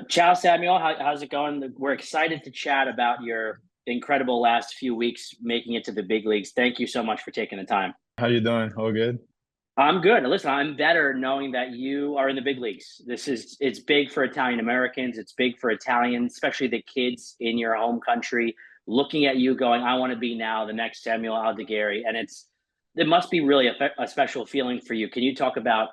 Ciao, Samuel. How's it going? We're excited to chat about your incredible last few weeks making it to the big leagues. Thank you so much for taking the time. How you doing? All good? I'm good. Listen, I'm better knowing that you are in the big leagues. It's big for Italian Americans. It's big for Italians, especially the kids in your home country, looking at you going, I want to be now the next Samuel Aldegheri. And it must be really a special feeling for you. Can you talk about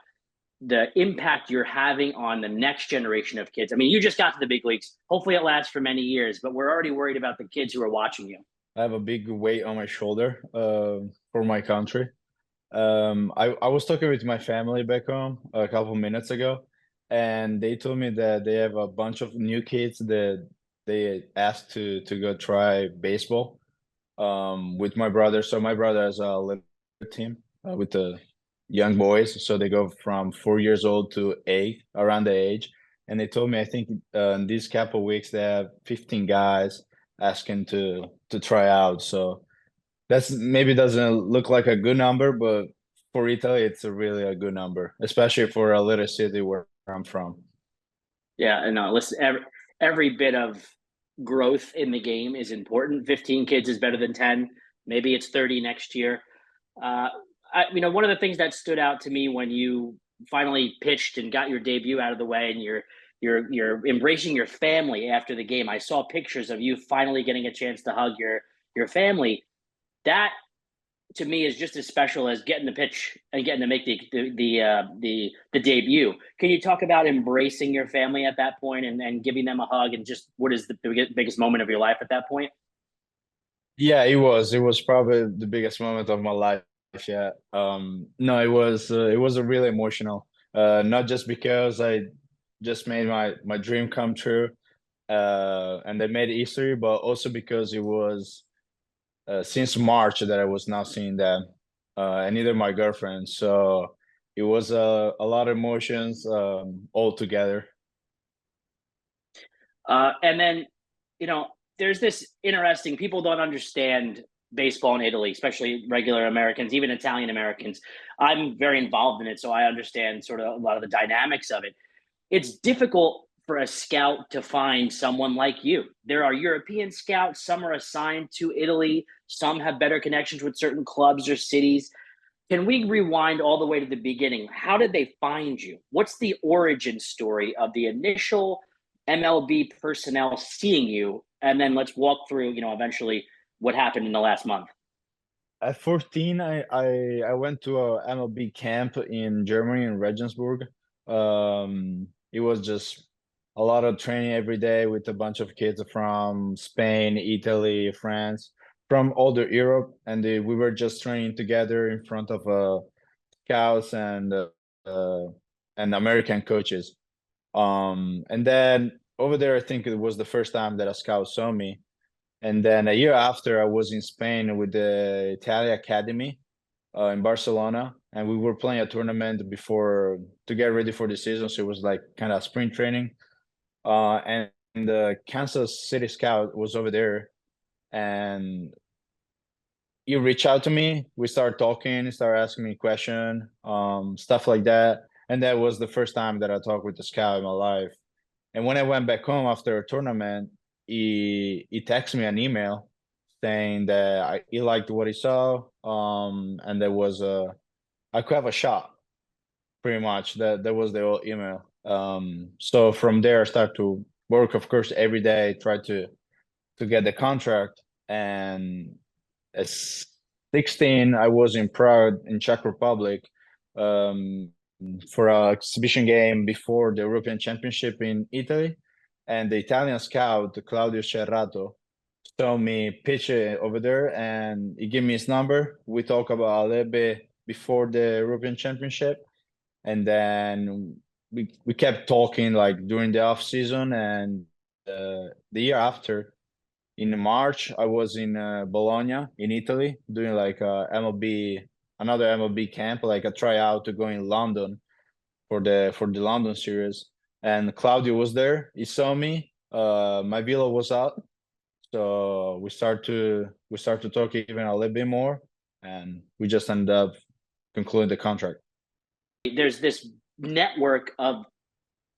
the impact you're having on the next generation of kids? I mean, you just got to the big leagues. Hopefully it lasts for many years, but we're already worried about the kids who are watching you. I have a big weight on my shoulder for my country. I was talking with my family back home a couple minutes ago, and they told me that they have a bunch of new kids that they asked to go try baseball with my brother. So my brother has a little team with the young boys. So they go from 4 years old to eight, around the age. And they told me, I think in these couple of weeks they have 15 guys asking to try out. So that's maybe doesn't look like a good number, but for Italy, it's really a good number, especially for a little city where I'm from. Yeah, and listen, every bit of growth in the game is important. 15 kids is better than 10. Maybe it's 30 next year. Uh, one of the things that stood out to me when you finally pitched and got your debut out of the way, and you're embracing your family after the game. I saw pictures of you finally getting a chance to hug your family. That to me is just as special as getting the pitch and getting to make the debut. Can you talk about embracing your family at that point and giving them a hug, and just what is the biggest moment of your life at that point? Yeah, it was. It was probably the biggest moment of my life. Yeah. No, it was a really emotional. Not just because I just made my dream come true, and I made history, but also because it was since March that I was not seeing them, and neither my girlfriend. So it was a lot of emotions all together. And then, you know, there's this interesting, people don't understand baseball in Italy, especially regular Americans, even Italian Americans. I'm very involved in it, so I understand sort of a lot of the dynamics of it. It's difficult for a scout to find someone like you. There are European scouts, some are assigned to Italy, some have better connections with certain clubs or cities. Can we rewind all the way to the beginning? How did they find you? What's the origin story of the initial MLB personnel seeing you? And then let's walk through, eventually what happened in the last month. At 14, I went to a MLB camp in Germany in Regensburg. It was just a lot of training every day with a bunch of kids from Spain, Italy, France, from all the Europe, and we were just training together in front of scouts uh, and American coaches. And then over there, I think it was the first time that a scout saw me. And then a year after, I was in Spain with the Italian Academy in Barcelona, and we were playing a tournament before to get ready for the season. So it was like kind of spring training. And the Kansas City Scout was over there, and he reached out to me. We started talking, he started asking me question, stuff like that. And that was the first time that I talked with the scout in my life. And when I went back home after a tournament, he texted me an email saying that he liked what he saw, and there was I could have a shot, pretty much. That was the whole email. So from there, I started to work, of course, every day, try to get the contract. And at 16, I was in Prague in Czech Republic, um, for a exhibition game before the European Championship in Italy. And the Italian scout, Claudio Cerrato, saw me pitch it over there, and he gave me his number. We talked about a little bit before the European Championship, and then we kept talking like during the off season. And the year after, in March, I was in Bologna in Italy doing like another MLB camp, like a tryout to go in London for the London series. And Claudio was there. He saw me. My villa was out, so we start to talk even a little bit more, and we just ended up concluding the contract. There's this network of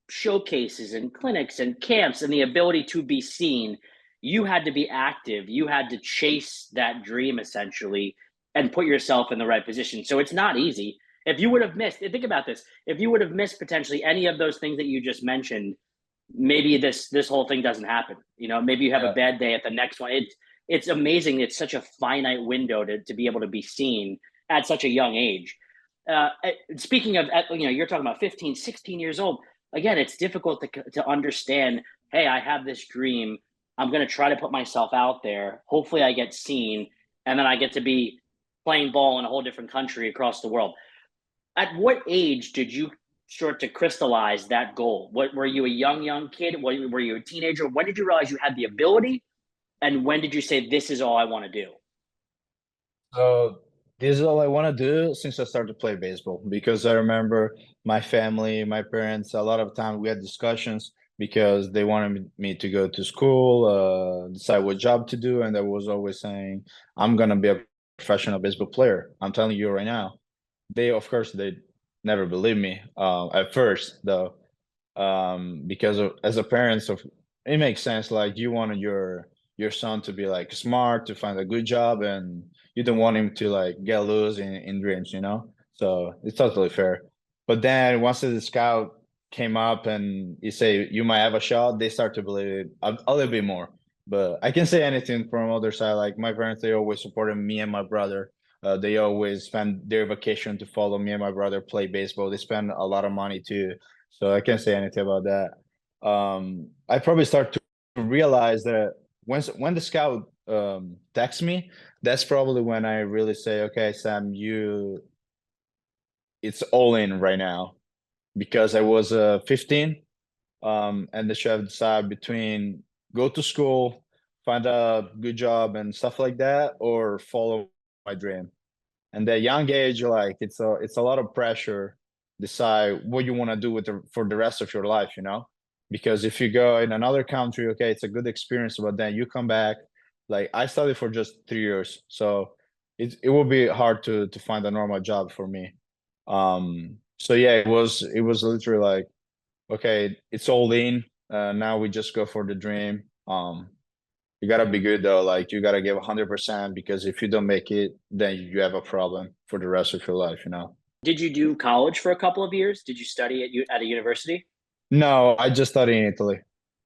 showcases and clinics and camps and the ability to be seen, you had to be active. You had to chase that dream essentially and put yourself in the right position. So it's not easy. If you would have missed, think about this. If you would have missed potentially any of those things that you just mentioned, maybe this whole thing doesn't happen. Maybe you have a Yeah. bad day at the next one. It's amazing. It's such a finite window to be able to be seen at such a young age. Speaking of, you're talking about 15, 16 years old. Again, it's difficult to understand. Hey, I have this dream. I'm going to try to put myself out there. Hopefully, I get seen, and then I get to be playing ball in a whole different country across the world. At what age did you start to crystallize that goal? What were you, a young kid? Were you a teenager? When did you realize you had the ability, and when did you say this is all I want to do? So this is all I want to do since I started to play baseball, because I remember my family, my parents, a lot of time we had discussions because they wanted me to go to school, decide what job to do, and I was always saying, I'm gonna be a professional baseball player. I'm telling you right now. They, of course, they never believed me at first, though, because as a parent, of it makes sense. Like you wanted your son to be like smart, to find a good job, and you don't want him to like get loose in dreams, you know. So it's totally fair. But then once the scout came up and you say you might have a shot, they start to believe it a little bit more. But I can say anything from other side. Like my parents, they always supported me and my brother. They always spend their vacation to follow me and my brother play baseball. They spend a lot of money too, so I can't say anything about that. I probably start to realize that when the scout texts me, that's probably when I really say, okay, Sam, it's all in right now, because I was 15, and the chef decided between go to school, find a good job and stuff like that, or follow my dream. And that young age, like it's a lot of pressure decide what you want to do with for the rest of your life, you know. Because if you go in another country, okay, it's a good experience, but then you come back. Like I studied for just 3 years, so it will be hard to find a normal job for me. So yeah, it was literally like, okay, it's all in. Now we just go for the dream. You gotta be good though. Like you gotta give 100%, because if you don't make it, then you have a problem for the rest of your life. You know. Did you do college for a couple of years? Did you study at a university? No, I just studied in Italy.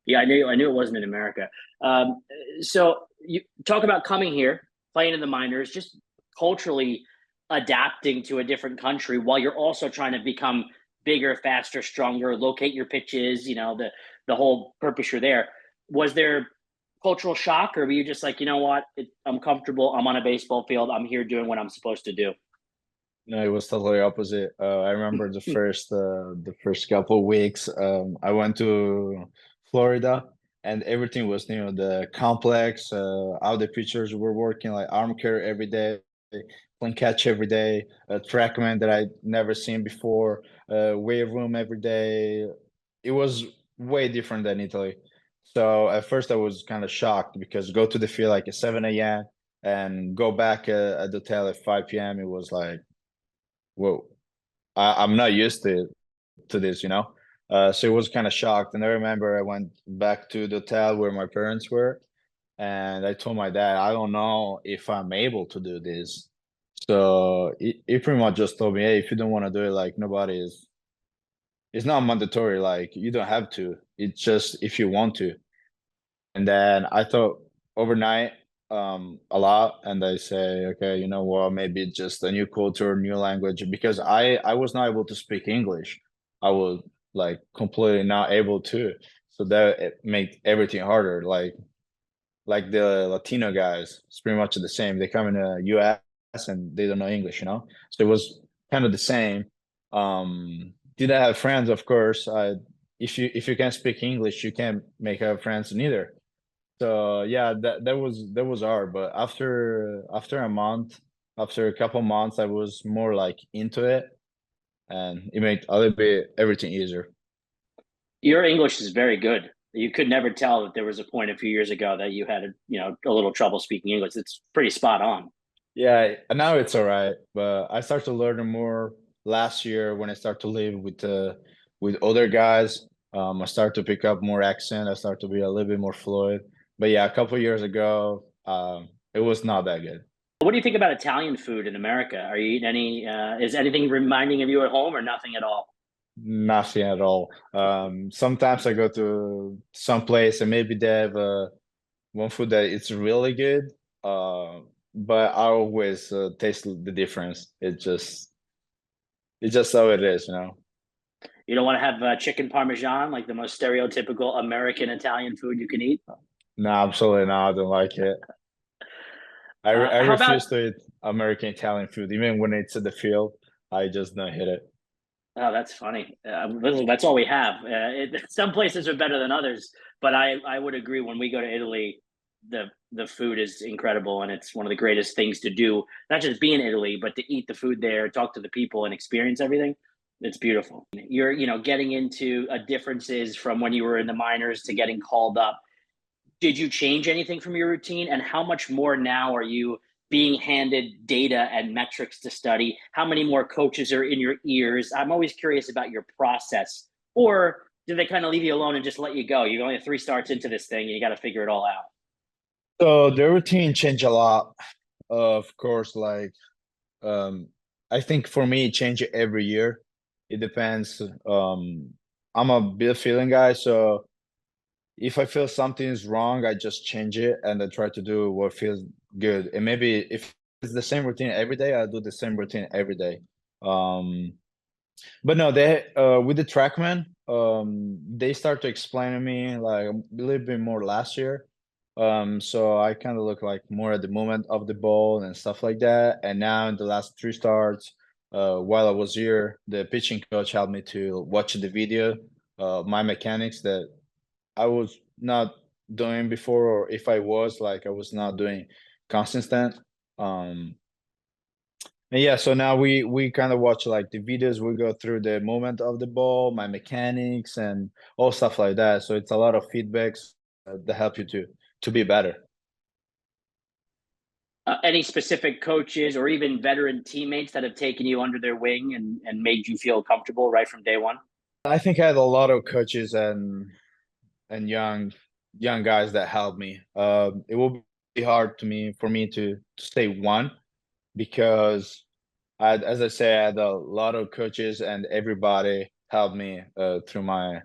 Yeah, I knew it wasn't in America. Um, so you talk about coming here, playing in the minors, just culturally adapting to a different country while you're also trying to become bigger, faster, stronger, locate your pitches. The whole purpose you're there. Was there cultural shock, or were you just like, you know what, I'm comfortable. I'm on a baseball field. I'm here doing what I'm supposed to do. No, it was totally opposite. I remember the first couple of weeks. I went to Florida, and everything was new. The complex, all the pitchers were working like arm care every day, playing catch every day, a trackman that I never seen before, weight room every day. It was way different than Italy. So at first I was kind of shocked, because go to the field like at 7 a.m. and go back at the hotel at 5 p.m. It was like, whoa, I'm not used to this, you know. So it was kind of shocked. And I remember I went back to the hotel where my parents were, and I told my dad, I don't know if I'm able to do this. So he pretty much just told me, hey, if you don't want to do it, like nobody is. It's not mandatory. Like you don't have to. It's just if you want to. And then I thought overnight a lot, and I say, okay, you know what, maybe it's just a new culture, new language, because I was not able to speak English. I was like completely not able to. So that it made everything harder. Like the Latino guys, it's pretty much the same. They come in the US and they don't know English, you know? So it was kind of the same. Did I have friends? Of course. If you can't speak English, you can't make friends neither. So yeah, that was hard. But after a month, after a couple months, I was more like into it, and it made a little bit everything easier. Your English is very good. You could never tell that there was a point a few years ago that you had a little trouble speaking English. It's pretty spot on. Yeah, and now it's all right. But I started to learn more last year when I start to live with other guys. I start to pick up more accent. I start to be a little bit more fluid. But yeah, a couple years ago, it was not that good. What do you think about Italian food in America? Are you eating any? Is anything reminding of you at home, or nothing at all? Nothing at all. Sometimes I go to some place and maybe they have one food that it's really good. Uh, but I always taste the difference. It's just how it is, you know. You don't want to have chicken parmesan, like the most stereotypical American Italian food you can eat. No, absolutely not. I don't like it. I How about? refuse to eat American Italian food, even when it's in the field. I just don't hit it. Oh, that's funny. That's all we have. Some places are better than others, but I would agree. When we go to Italy, the food is incredible, and it's one of the greatest things to do. Not just be in Italy, but to eat the food there, talk to the people, and experience everything. It's beautiful. You're getting into differences from when you were in the minors to getting called up. Did you change anything from your routine, and how much more now are you being handed data and metrics to study? How many more coaches are in your ears? I'm always curious about your process. Or do they kind of leave you alone and just let you go? You're only 3 starts into this thing and you got to figure it all out. So the routine changed a lot. Of course, like um, I think for me, it changes every year. It depends. I'm a bit feeling guy, so if I feel something is wrong, I just change it and I try to do what feels good. And maybe if it's the same routine every day, I do the same routine every day. Um, but no, they with the TrackMan, they start to explain to me like a little bit more last year. So I kind of look like more at the movement of the ball and stuff like that. And now in the last 3 starts, while I was here, the pitching coach helped me to watch the video, my mechanics that I was not doing before, or if I was, like I was not doing consistent. Um, and yeah, so now we kind of watch like the videos. We go through the movement of the ball, my mechanics, and all stuff like that. So it's a lot of feedbacks that help you to be better. Any specific coaches or even veteran teammates that have taken you under their wing and made you feel comfortable right from day one? I think I had a lot of coaches and young guys that helped me. It will be hard to me for me to say one because as I say, I had a lot of coaches and everybody helped me through my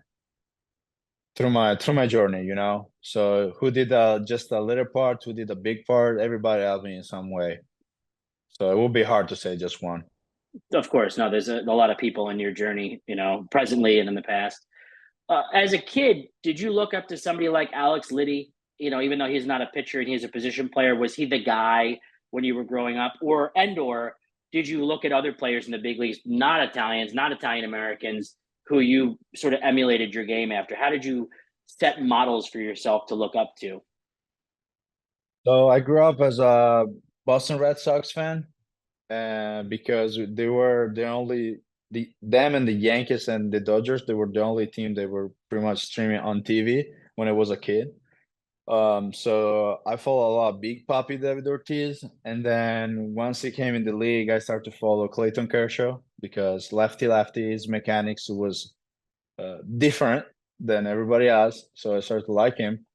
journey, you know. So who did just a little part, who did a big part, everybody helped me in some way. So it will be hard to say just one. Of course, no, there's a lot of people in your journey, presently and in the past. As a kid, did you look up to somebody like Alex Liddy? Even though he's not a pitcher and he's a position player, was he the guy when you were growing up, or did you look at other players in the big leagues, not Italians, not Italian Americans, who you sort of emulated your game after? How did you set models for yourself to look up to? So I grew up as a Boston Red Sox fan, because they were the only them and the Yankees and the Dodgers, they were the only team they were pretty much streaming on TV when I was a kid. So I follow a lot of Big Papi David Ortiz, and then once he came in the league, I started to follow Clayton Kershaw because lefty's mechanics was different than everybody else. So I started to like him,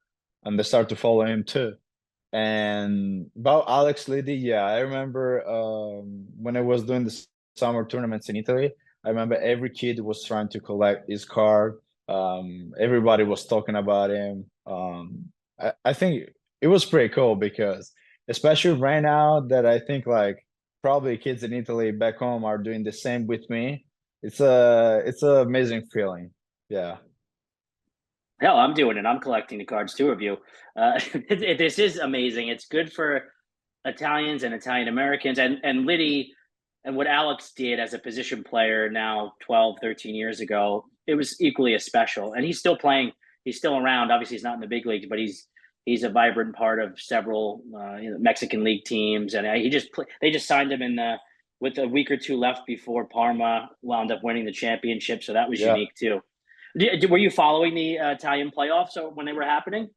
and I started to follow him too. And about Alex Liddy, yeah, I remember when I was doing the summer tournaments in Italy, I remember every kid was trying to collect his card. Everybody was talking about him. I think it was pretty cool because, especially right now that I think like probably kids in Italy back home are doing the same with me. It's a amazing feeling. Yeah. Hell, I'm doing it. I'm collecting the cards too of you. This is amazing. It's good for Italians and Italian Americans, and Liddy, and what Alex did as a position player now 12, 13 years ago, it was equally as special. And he's still playing. He's still around. Obviously, he's not in the big leagues, but he's a vibrant part of several Mexican league teams. And they just signed him in the with a week or two left before Parma wound up winning the championship. So that was Yeah. unique too. Were you following the Italian playoffs when they were happening?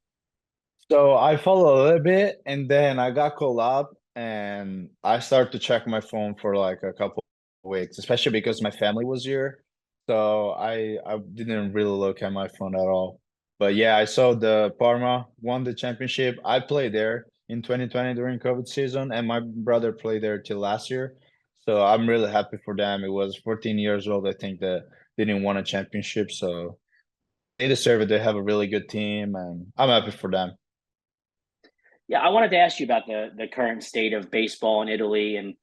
So I follow a little bit and then I got called up and I started to check my phone for like a couple of weeks, especially because my family was here. so I didn't really look at my phone at all. But yeah, I saw the Parma won the championship. I played there in 2020 during COVID season, and my brother played there till last year. So I'm really happy for them. It was 14 years old, I think, that they didn't win a championship. So they deserve it. They have a really good team, and I'm happy for them. Yeah, I wanted to ask you about the current state of baseball in Italy, and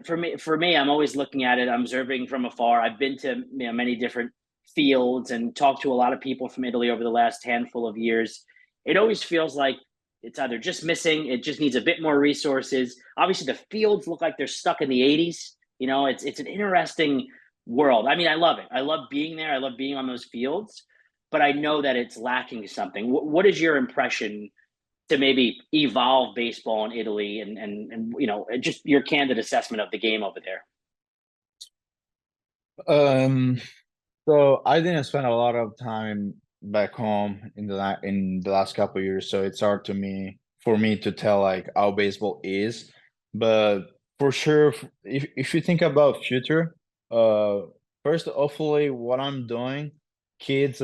for me, I'm always looking at it, I'm observing from afar. I've been to many different fields and talked to a lot of people from Italy over the last handful of years. It always feels like it's either just missing, it just needs a bit more resources. Obviously, the fields look like they're stuck in the '80s. It's an interesting world. I mean, I love it. I love being there. I love being on those fields, but I know that it's lacking something. What is your impression to maybe evolve baseball in Italy and just your candid assessment of the game over there? Um, so I didn't spend a lot of time back home in the last couple of years, so it's hard to me for me to tell like how baseball is. But for sure, if you think about future, uh, first, hopefully, what I'm doing, kids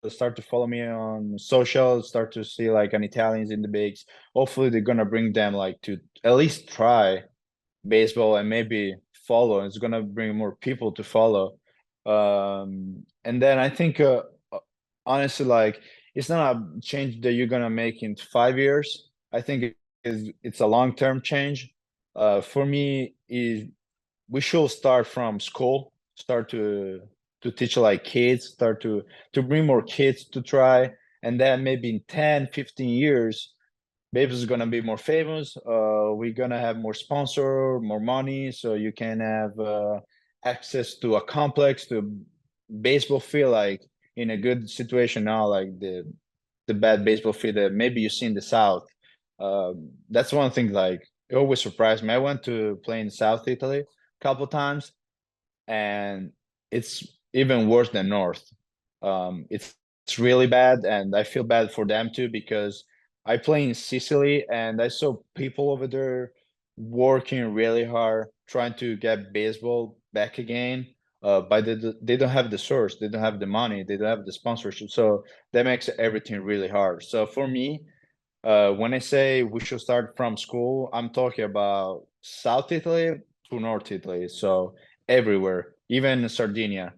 start to follow me on social, start to see like an Italians in the bigs. Hopefully, they're gonna bring them like to at least try baseball and maybe follow. It's gonna bring more people to follow. And then I think honestly, like it's not a change that you're gonna make in 5 years. I think it's a long-term change. For me, is we should start from school, start to teach like kids, start to bring more kids to try, and then maybe in 10, 15 years Babes is gonna be more famous. We're gonna have more sponsor, more money, so you can have access to a complex, to baseball field, like in a good situation now, like the bad baseball field that maybe you see in the South. That's one thing like it always surprised me. I went to play in South Italy a couple times, and it's even worse than North. It's really bad, and I feel bad for them too because I play in Sicily and I saw people over there working really hard trying to get baseball back again. But they don't have the source, they don't have the money, they don't have the sponsorship, so that makes everything really hard. So for me, when I say we should start from school, I'm talking about South Italy to North Italy, so everywhere, even Sardinia.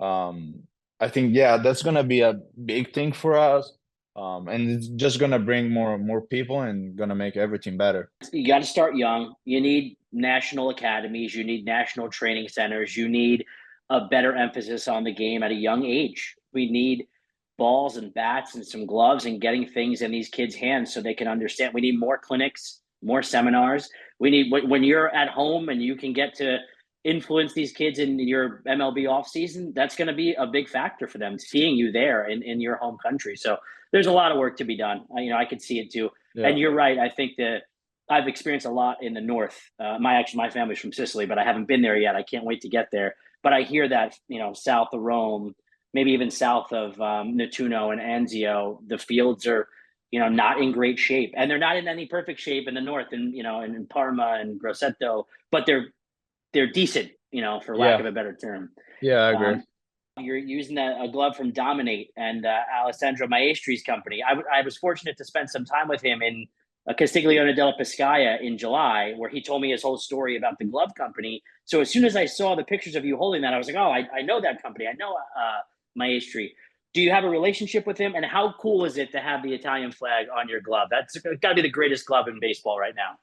Um, I think yeah, that's gonna be a big thing for us, and it's just gonna bring more people and gonna make everything better. You got to start young. You need national academies, you need national training centers, you need a better emphasis on the game at a young age. We need balls and bats and some gloves and getting things in these kids' hands so they can understand. We need more clinics, more seminars. We need when you're at home and you can get to influence these kids in your MLB off season, that's going to be a big factor for them seeing you there in your home country. So there's a lot of work to be done. I could see it too. Yeah. And you're right. I think that I've experienced a lot in the north. My family's from Sicily, but I haven't been there yet. I can't wait to get there. But I hear that south of Rome, maybe even south of Nettuno and Anzio, the fields are not in great shape, and they're not in any perfect shape in the north, and in Parma and Grosseto, but they're decent, for lack of Yeah, a better term. yeah, I agree. Um, you're using a glove from Dominate and Alessandro Maestri's company. I was fortunate to spend some time with him in Castiglione della Pescaia in July, where he told me his whole story about the glove company. So as soon as I saw the pictures of you holding that, I was like, oh, I know that company. I know Maestri. Do you have a relationship with him? And how cool is it to have the Italian flag on your glove? That's got to be the greatest glove in baseball right now.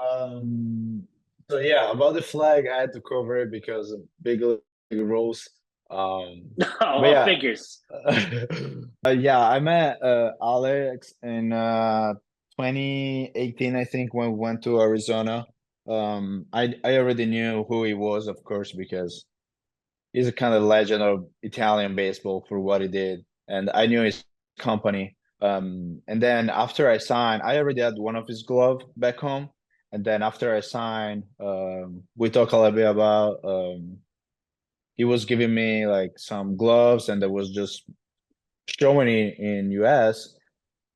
Um, so yeah, about the flag, I had to cover it because of big league rules. Um, but Oh, yeah, figures. yeah, I met Alex in 2018, I think, when we went to Arizona. I already knew who he was, of course, because he's a kind of legend of Italian baseball for what he did, and I knew his company. And then after I signed, I already had one of his glove back home, and then after I signed, we talked a little bit about. He was giving me like some gloves, and there was just showing it in US.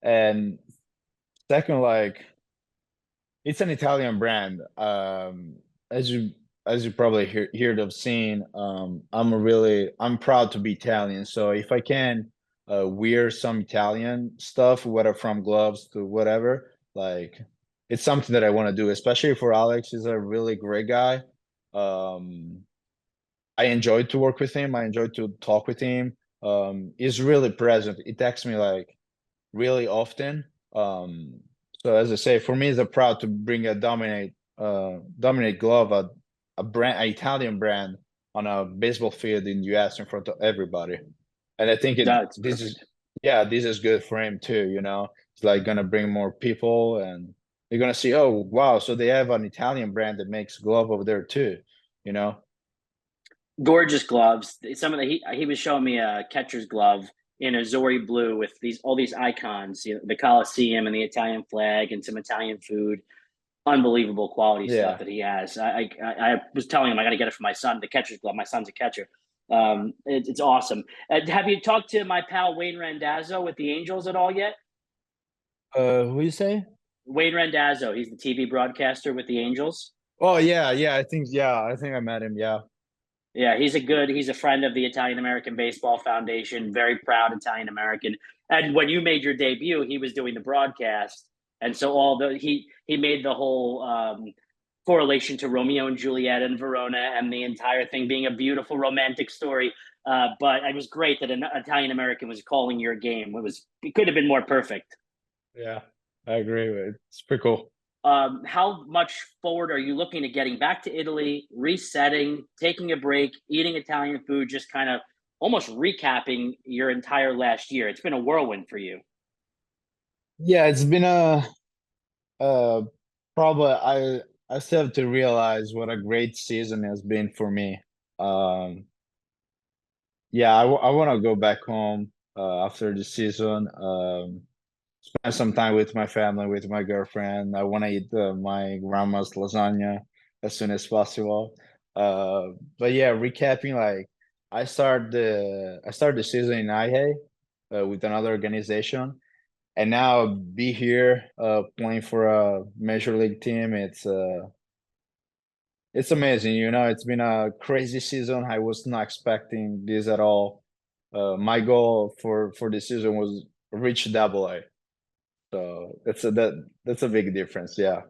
And second, like it's an Italian brand. As you as you probably heard of seen, I'm proud to be Italian. So if I can wear some Italian stuff, whether from gloves to whatever, like it's something that I want to do, especially for Alex. He's a really great guy. Um, I enjoyed to work with him. I enjoyed to talk with him. He's really present. He texts me like really often. So as I say, for me, it's a proud to bring a dominate glove, a brand, an Italian brand on a baseball field in US in front of everybody. And I think That's this is, perfect. yeah, this is good for him too. It's like gonna bring more people, and they're gonna see, oh wow, so they have an Italian brand that makes glove over there too. You know? Gorgeous gloves. Some of he was showing me a catcher's glove in Azori blue with these all these icons, the Coliseum and the Italian flag and some Italian food. Unbelievable quality stuff Yeah. that he has. I was telling him I got to get it for my son, the catcher's glove. My son's a catcher. It's awesome. Have you talked to my pal Wayne Randazzo with the Angels at all yet? Who you say? Wayne Randazzo, he's the TV broadcaster with the Angels. Oh yeah, I think I met him. Yeah. Yeah, he's a friend of the Italian American Baseball Foundation, very proud Italian American. And when you made your debut, he was doing the broadcast, and so he made the whole correlation to Romeo and Juliet and Verona and the entire thing being a beautiful romantic story. But it was great that an Italian American was calling your game. It could have been more perfect. Yeah, I agree with it. It's pretty cool. How much forward are you looking to getting back to Italy, resetting, taking a break, eating Italian food, just kind of almost recapping your entire last year? It's been a whirlwind for you. Yeah, it's been uh probably I still have to realize what a great season has been for me. Um yeah, I want to go back home after the season. Spend some time with my family, with my girlfriend. I want to eat my grandma's lasagna as soon as possible. Uh but yeah, recapping, like I started the season in IHE with another organization, and now be here playing for a major league team. It's amazing. It's been a crazy season. I was not expecting this at all. My goal for this season was reach double A. So that's a big difference. Yeah.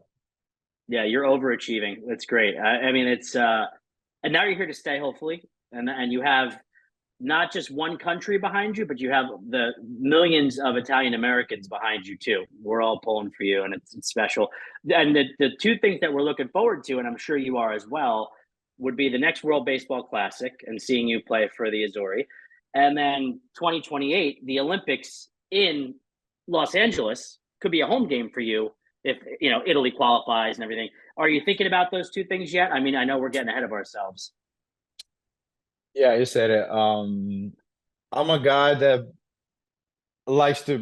Yeah, you're overachieving. That's great. I mean, and now you're here to stay, hopefully, and you have not just one country behind you, but you have the millions of Italian Americans behind you too. We're all pulling for you, and it's special. And the two things that we're looking forward to, and I'm sure you are as well, would be the next World Baseball Classic and seeing you play for the Azori, and then 2028, the Olympics in Los Angeles could be a home game for you if Italy qualifies and everything. Are you thinking about those two things yet? I mean, I know we're getting ahead of ourselves. Yeah, you said it. I'm a guy that likes to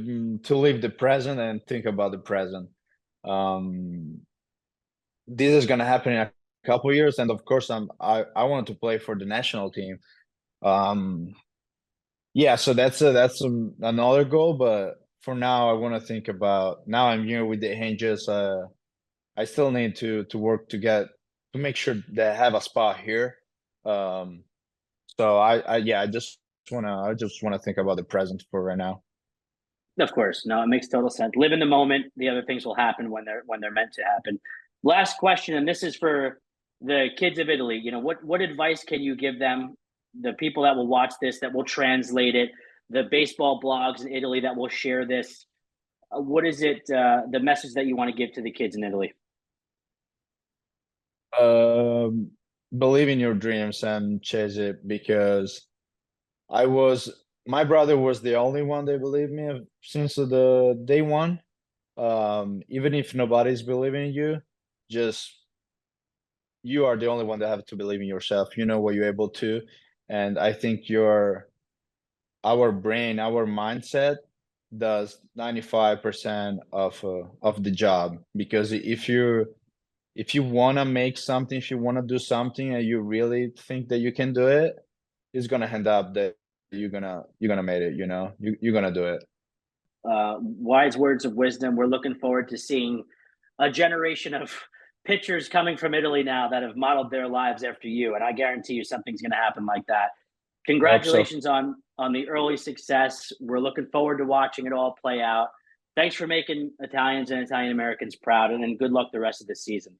live the present and think about the present. Um, this is gonna happen in a couple years, and of course, I want to play for the national team. Um, yeah, so another goal, but for now, I want to think about now I'm here with the Angels. I still need to work to make sure that I have a spot here. Um, so I just wanna think about the present for right now. Of course, no, it makes total sense. Live in the moment. The other things will happen when they're meant to happen. Last question, and this is for the kids of Italy. What advice can you give them? The people that will watch this, that will translate it, the baseball blogs in Italy that will share this. What is it? The message that you want to give to the kids in Italy? Um, Believe in your dreams and chase it, because my brother was the only one that believed me since the day one. Even if nobody's believing in you, just you are the only one that have to believe in yourself. You know what you're able to, and I think our brain, our mindset does 95% of the job. Because if you want to make something, if you want to do something and you really think that you can do it, it's gonna end up that you're gonna make it. You're gonna do it. Wise words of wisdom. We're looking forward to seeing a generation of pitchers coming from Italy now that have modeled their lives after you, and I guarantee you something's going to happen like that. I hope so. Congratulations on the early success. We're looking forward to watching it all play out. Thanks for making Italians and Italian Americans proud, and then good luck the rest of the season.